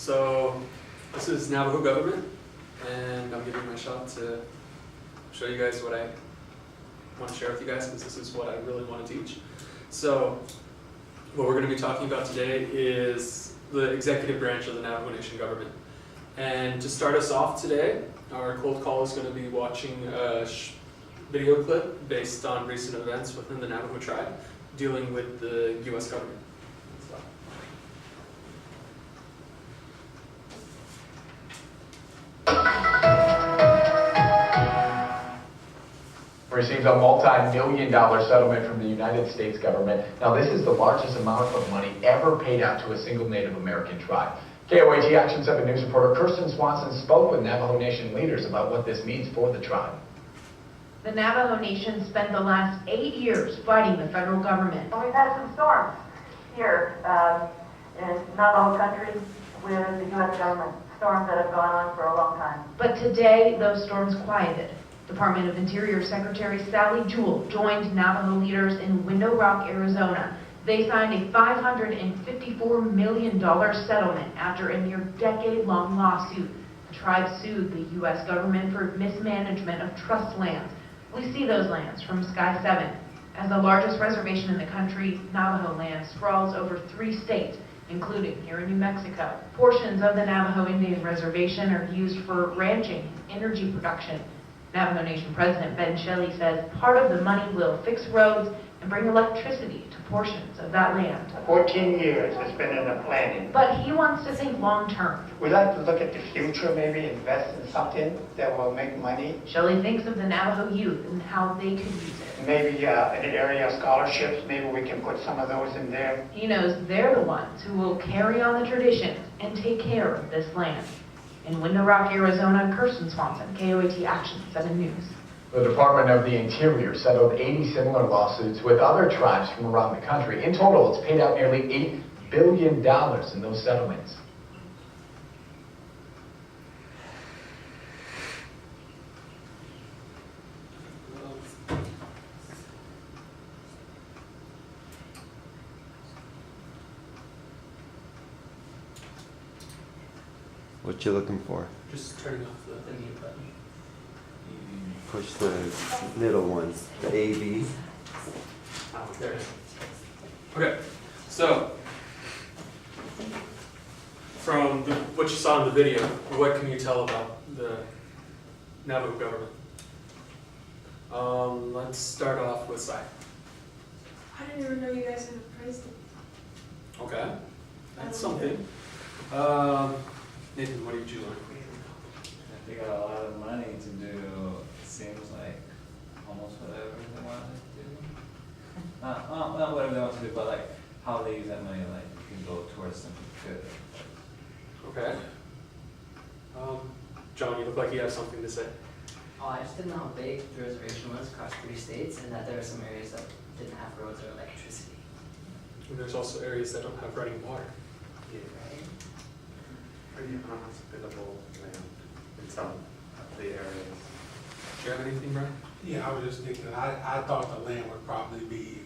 So this is Navajo government, and I'm giving my shot to show you guys what I want to share with you guys, because this is what I really want to teach. So what we're going to be talking about today is the executive branch of the Navajo Nation government. And to start us off today, our cold call is going to be watching a video clip based on recent events within the Navajo tribe dealing with the U.S. government. Received a multi-million-dollar settlement from the United States government. Now, this is the largest amount of money ever paid out to a single Native American tribe. KOAT Action 7 News reporter Kirsten Swanson spoke with Navajo Nation leaders about what this means for the tribe. The Navajo Nation spent the last 8 years fighting the federal government. We've had some storms here in Navajo country with the U.S. government, storms that have gone on for a long time. But today, those storms quieted. Department of Interior Secretary Sally Jewell joined Navajo leaders in Window Rock, Arizona. They signed a $554 million settlement after a near decade-long lawsuit. The tribe sued the U.S. government for mismanagement of trust lands. We see those lands from Sky 7. As the largest reservation in the country, Navajo land sprawls over 3 states, including here in New Mexico. Portions of the Navajo Indian Reservation are used for ranching and energy production. Navajo Nation President Ben Shelley says part of the money will fix roads and bring electricity to portions of that land. 14 years it's been in the planning. But he wants to think long term. We'd like to look at the future, maybe invest in something that will make money. Shelley thinks of the Navajo youth and how they could use it. Maybe in the area of scholarships, maybe we can put some of those in there. He knows they're the ones who will carry on the traditions and take care of this land. In Window Rock, Arizona, Kirsten Swanson, KOAT Action 7 News. The Department of the Interior settled 80 similar lawsuits with other tribes from around the country. In total, it's paid out nearly $8 billion in those settlements. What you looking for? Just turning off the mute button. Push the middle ones, the AB. Oh, there it is. Okay, so from what you saw in the video, what can you tell about the Navajo government? Let's start off with Sai. I didn't even know you guys had a president. Okay, that's something. Nathan, what did you learn? They got a lot of money to do, it seems like, almost whatever they want to do. Not whatever they want to do, but like how they use that money, like can go towards something good. Okay. John, you look like you have something to say. Oh, I just didn't know how big the reservation was across 3 states, and that there are some areas that didn't have roads or electricity. And there's also areas that don't have running water. Yeah, right? Pretty unhospitable land in some of the areas. Do you have anything, Brian? Yeah, I was just thinking, I thought the land would probably be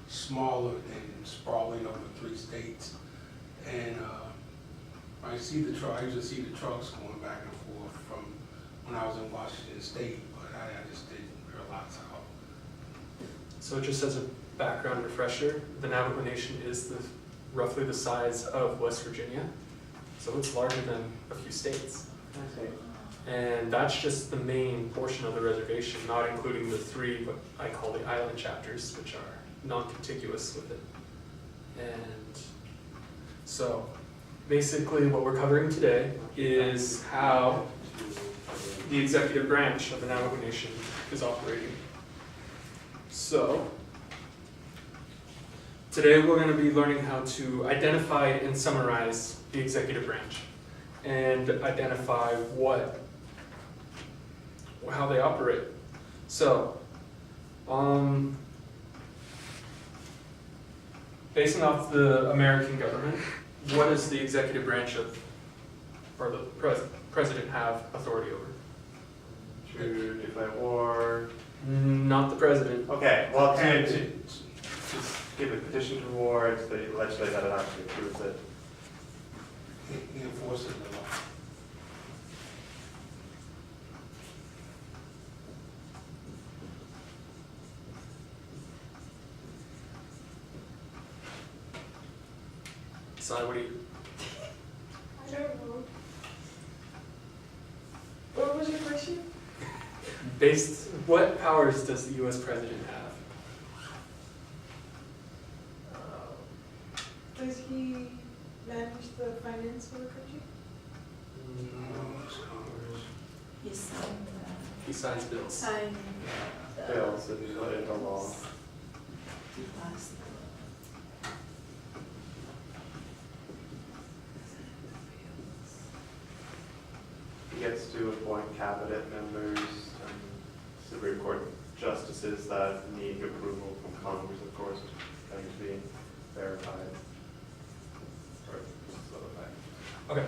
smaller and sprawling over 3 states. And I used to see the trucks going back and forth from when I was in Washington State, but I just didn't realize how. So just as a background refresher, the Navajo Nation is roughly the size of West Virginia. So it's larger than a few states. And that's just the main portion of the reservation, not including the 3, what I call the island chapters, which are non-contiguous with it. And so basically what we're covering today is how the executive branch of the Navajo Nation is operating. So today we're going to be learning how to identify and summarize the executive branch and identify how they operate. So, basing off the American government, what does the executive branch or the president have authority over? To declare war. Not the president. Okay, well, to just give a petition to war, it's the legislature that actually approves it. He enforces enforcing the law. So what do you, I don't know. What was your question? what powers does the US president have? Does he manage the finance of the country? He signed He signs bills. signed Bills and put into law. last. He gets to appoint cabinet members and Supreme Court justices that need approval from Congress, of course, going to be verified. Or solidified. Okay,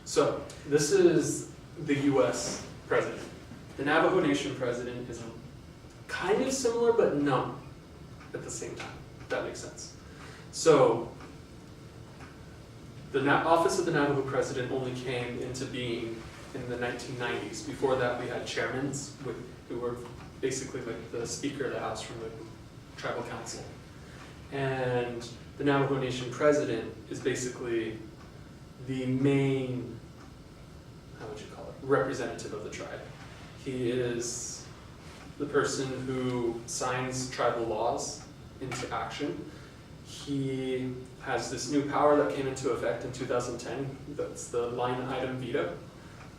so this is the US president. The Navajo Nation president is kind of similar, but not at the same time, if that makes sense. So, the office of the Navajo president only came into being in the 1990s. Before that, we had chairmen who were basically like the Speaker of the House from the tribal council. And the Navajo Nation president is basically the main, how would you call it, representative of the tribe. He is the person who signs tribal laws into action. He has this new power that came into effect in 2010, that's the line item veto.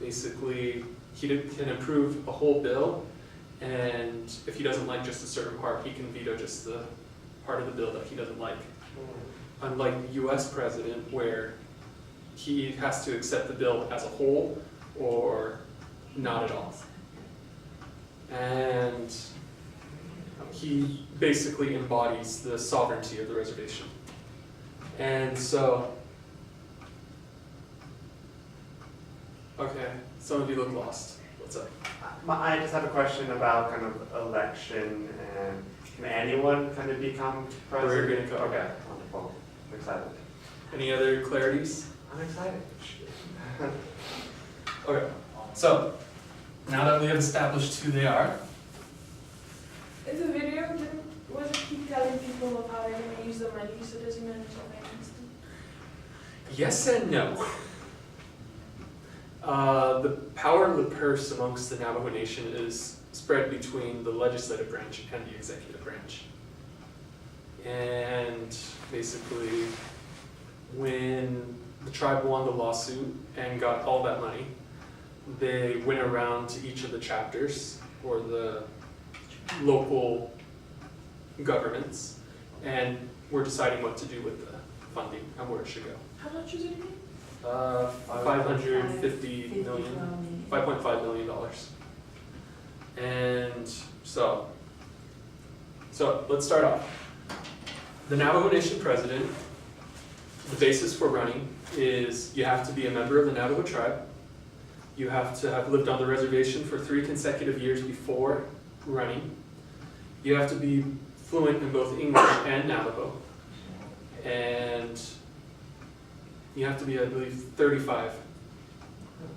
Basically, he can approve a whole bill, and if he doesn't like just a certain part, he can veto just the part of the bill that he doesn't like. Unlike the US president, where he has to accept the bill as a whole or not at all. And he basically embodies the sovereignty of the reservation. And so, okay, some of you look lost. What's up? I just have a question about kind of election and can anyone kind of become president? We're gonna go. Okay, wonderful. I'm excited. Any other clarities? I'm excited. Okay, so now that we have established who they are, In the video, was it keep telling people of how they're going to use the money, so does he manage to finance them? yes and no. The power of the purse amongst the Navajo Nation is spread between the legislative branch and the executive branch. And basically, when the tribe won the lawsuit and got all that money, they went around to each of the chapters or the local governments and were deciding what to do with the funding and where it should go. How much is it again? $550 million, $5.5 million. And so let's start off. The Navajo Nation president, the basis for running is you have to be a member of the Navajo tribe. You have to have lived on the reservation for 3 consecutive years before running. You have to be fluent in both English and Navajo. And you have to be, I believe, 35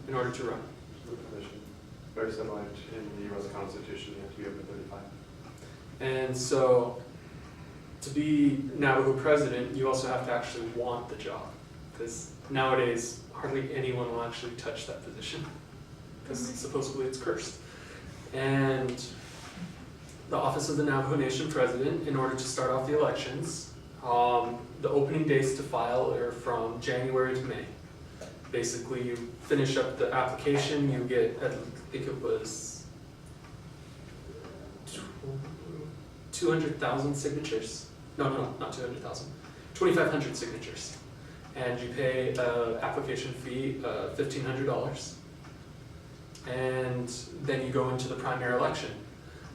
in order to run. The position. Very similar in the US Constitution, you have to be over 35. And so, to be Navajo president, you also have to actually want the job. Because nowadays, hardly anyone will actually touch that position. Because supposedly it's cursed. And the office of the Navajo Nation president, in order to start off the elections, the opening days to file are from January to May. Basically, you finish up the application, you get, I think it was 200,000 signatures. No, not 200,000. 2,500 signatures. And you pay an application fee of $1,500. And then you go into the primary election.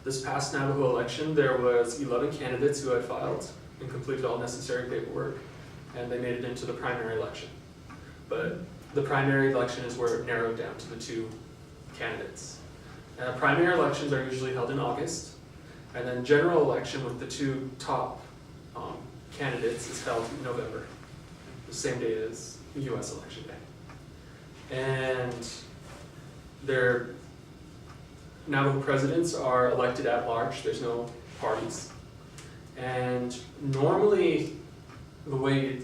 This past Navajo election, there was 11 candidates who had filed and completed all necessary paperwork, and they made it into the primary election. But the primary election is where it narrowed down to the 2 candidates. Primary elections are usually held in August, and then general election with the 2 top candidates is held in November, the same day as US election day. And their Navajo presidents are elected at large, there's no parties. And normally, the way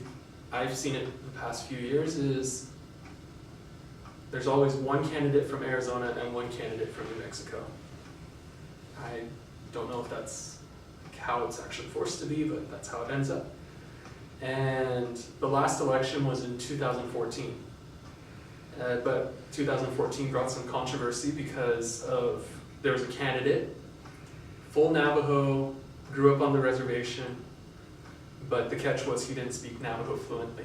I've seen it the past few years is there's always one candidate from Arizona and one candidate from New Mexico. I don't know if that's how it's actually forced to be, but that's how it ends up. And the last election was in 2014. But 2014 brought some controversy because of there was a candidate, full Navajo, grew up on the reservation, but the catch was he didn't speak Navajo fluently.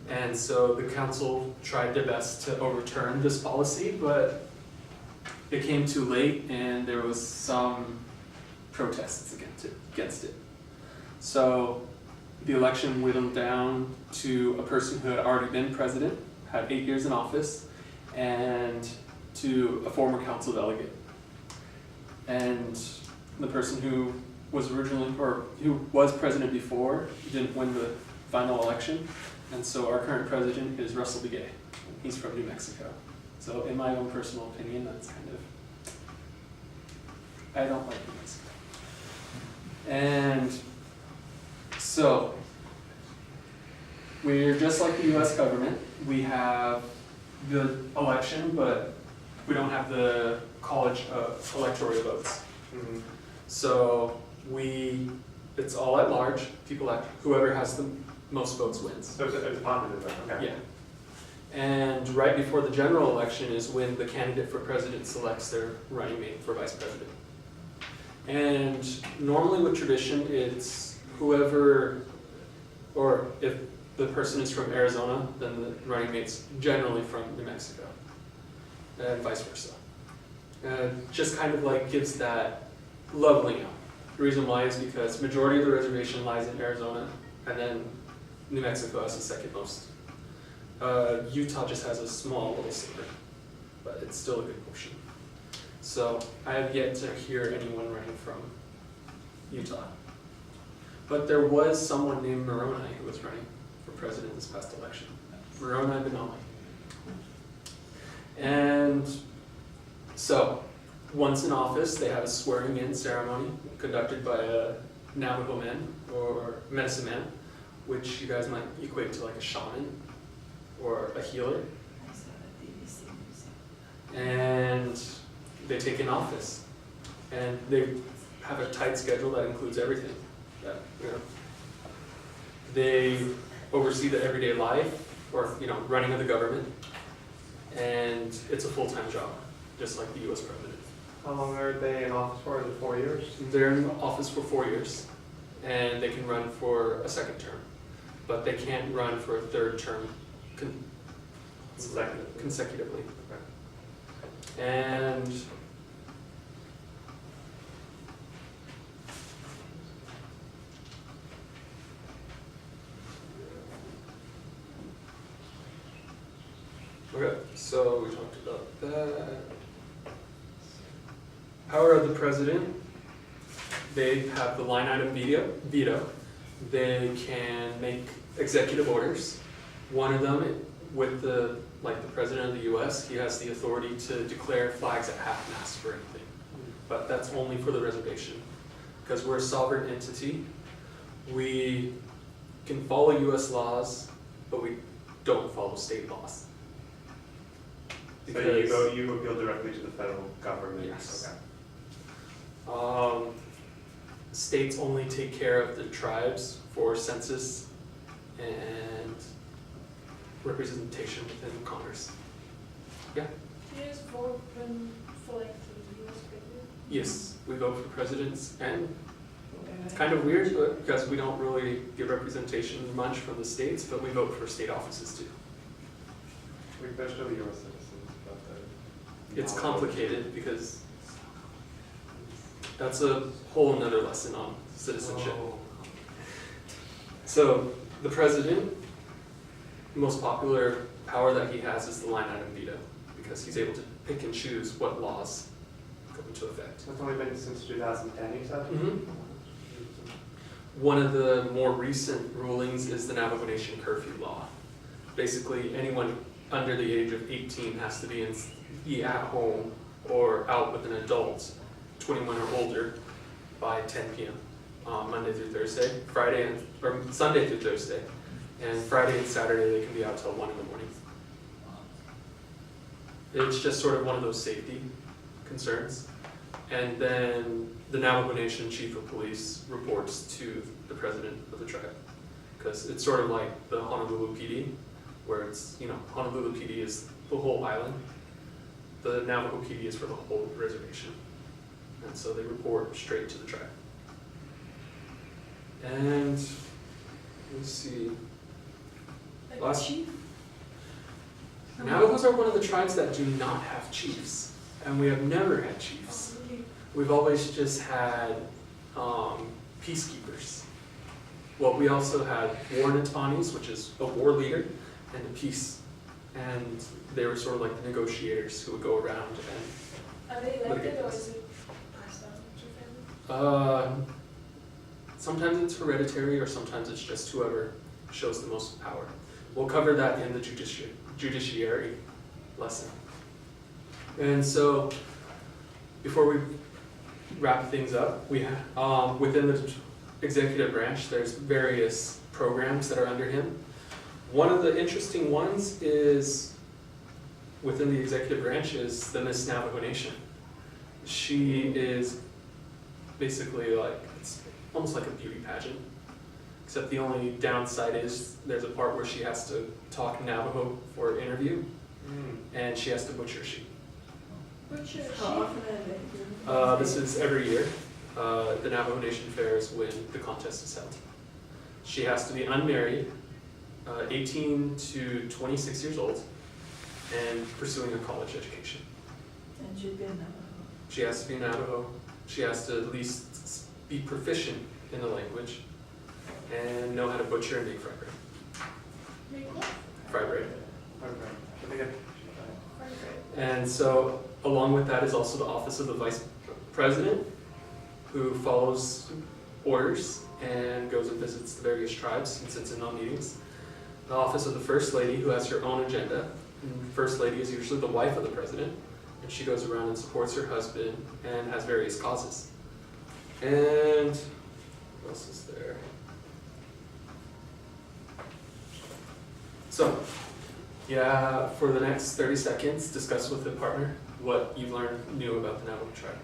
And so the council tried their best to overturn this policy, but it came too late and there was some protests against it. So the election whittled down to a person who had already been president, had 8 years in office, and to a former council delegate. And the person who was originally, or who was president before, didn't win the final election. And so our current president is Russell Begay. He's from New Mexico. So in my own personal opinion, that's kind of, I don't like New Mexico. And so, we're just like the US government. We have the election, but we don't have the college electoral votes. Mhm. So it's all at large. Whoever has the most votes wins. So it's a popular vote, okay. Yeah. And right before the general election is when the candidate for president selects their running mate for vice president. And normally with tradition, it's whoever, or if the person is from Arizona, then the running mate's generally from New Mexico, and vice versa. Just kind of like gives that leveling out. The reason why is because majority of the reservation lies in Arizona, and then New Mexico has the second most. Utah just has a small little sliver, but it's still a good portion. So I have yet to hear anyone running from Utah. But there was someone named Moroni who was running for president this past election. Moroni Benali. And so, once in office, they have a swearing-in ceremony conducted by a Navajo man or medicine man, which you guys might equate to like a shaman or a healer. I saw the BBC news. And they take in office. And they have a tight schedule that includes everything. They oversee the everyday life, or running of the government, and it's a full-time job, just like the U.S. president. How long are they in office for? Is it 4 years? They're in office for 4 years, and they can run for a second term, but they can't run for a third term consecutively. Okay. And okay, so we talked about that. Power of the president. They have the line item veto. They can make executive orders. One of them, with the president of the US, he has the authority to declare flags at half-mast for anything. But that's only for the reservation. Because we're a sovereign entity, we can follow US laws, but we don't follow state laws. So you appeal directly to the federal government? Yes. Okay. States only take care of the tribes for census and representation within Congress. Yeah? Do you guys vote for like the US president? Yes, we vote for presidents, and it's kind of weird because we don't really get representation much from the states, but we vote for state offices too. There's no U.S. citizens, but It's complicated because that's a whole nother lesson on citizenship. Oh. So the president, the most popular power that he has is the line item veto, because he's able to pick and choose what laws go into effect. That's only been since 2010, you said? Mm-hmm. One of the more recent rulings is the Navajo Nation curfew law. Basically, anyone under the age of 18 has to be at home or out with an adult, 21 or older, by 10 p.m. Monday through Thursday, or Sunday through Thursday, and Friday and Saturday they can be out till 1 in the morning. It's just sort of one of those safety concerns. And then the Navajo Nation Chief of Police reports to the president of the tribe, because it's sort of like the Honolulu PD, where it's, Honolulu PD is the whole island. The Navajo PD is for the whole reservation. And so they report straight to the tribe. And let's see. Like Last- chief? Navajos are one of the tribes that do not have chiefs, and we have never had chiefs. Oh, really? We've always just had peacekeepers. Well, we also had war Natanis, which is a war leader, and a peace. And they were sort of like the negotiators who would go around and Are they elected litigate or this. is it passed down to family? Sometimes it's hereditary, or sometimes it's just whoever shows the most power. We'll cover that in the judiciary lesson. And so, before we wrap things up, we have, within the executive branch, there's various programs that are under him. One of the interesting ones is, within the executive branch, is the Miss Navajo Nation. She is basically like, it's almost like a beauty pageant, except the only downside is there's a part where she has to talk Navajo for an interview, and she has to butcher sheep. Butcher How often are they? This is every year. The Navajo Nation Fair is when the contest is held. She has to be unmarried, 18 to 26 years old, and pursuing a college education. And you've been She has to be Navajo. She has to at least be proficient in the language and know how to butcher and make fry bread. Make what? Fry bread. Okay. And so, along with that is also the office of the vice president, who follows orders and goes and visits the various tribes and sits in on meetings. The office of the first lady, who has her own agenda. And the first lady is usually the wife of the president, and she goes around and supports her husband and has various causes. And what else is there? So, yeah, for the next 30 seconds, discuss with the partner what you've learned new about the Navajo tribe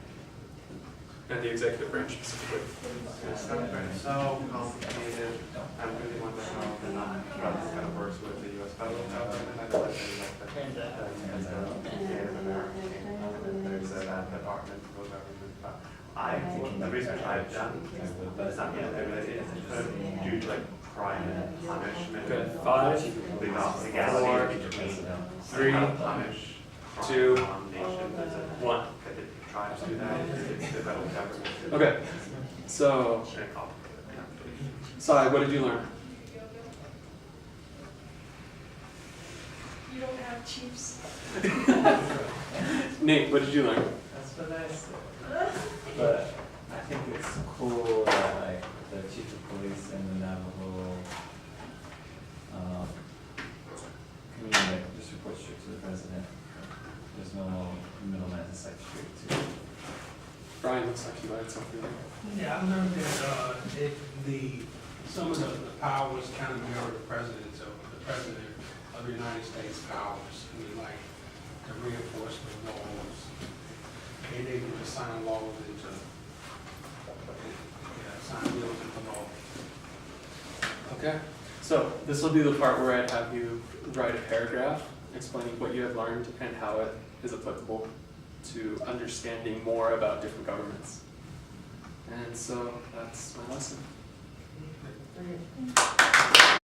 and the executive branch specifically. It's not so complicated. I really want to know the non-trust kind of works with the U.S. federal government. I know that there's like the Native American, and there's that department of government. The research I've done, but it's not yet, it's due to like crime and punishment. Okay, 5, Legality between 3, punish 2, nations. 1. Tribes do that, it's the federal government. Okay, so, Sai, what did you learn? You don't have chiefs. Nate, what did you learn? That's what I said. But I think it's cool that like the chief of police and the Navajo community like, just report straight to the president. There's no middleman, it's like straight to. Brian, looks like you had something there. Yeah, I learned that, some of the powers kind of mirror the president of the United States powers. I mean, like, the reinforcement laws, being able to sign laws into, sign bills into law. Okay, so this will be the part where I'd have you write a paragraph explaining what you have learned and how it is applicable to understanding more about different governments. And so that's my lesson.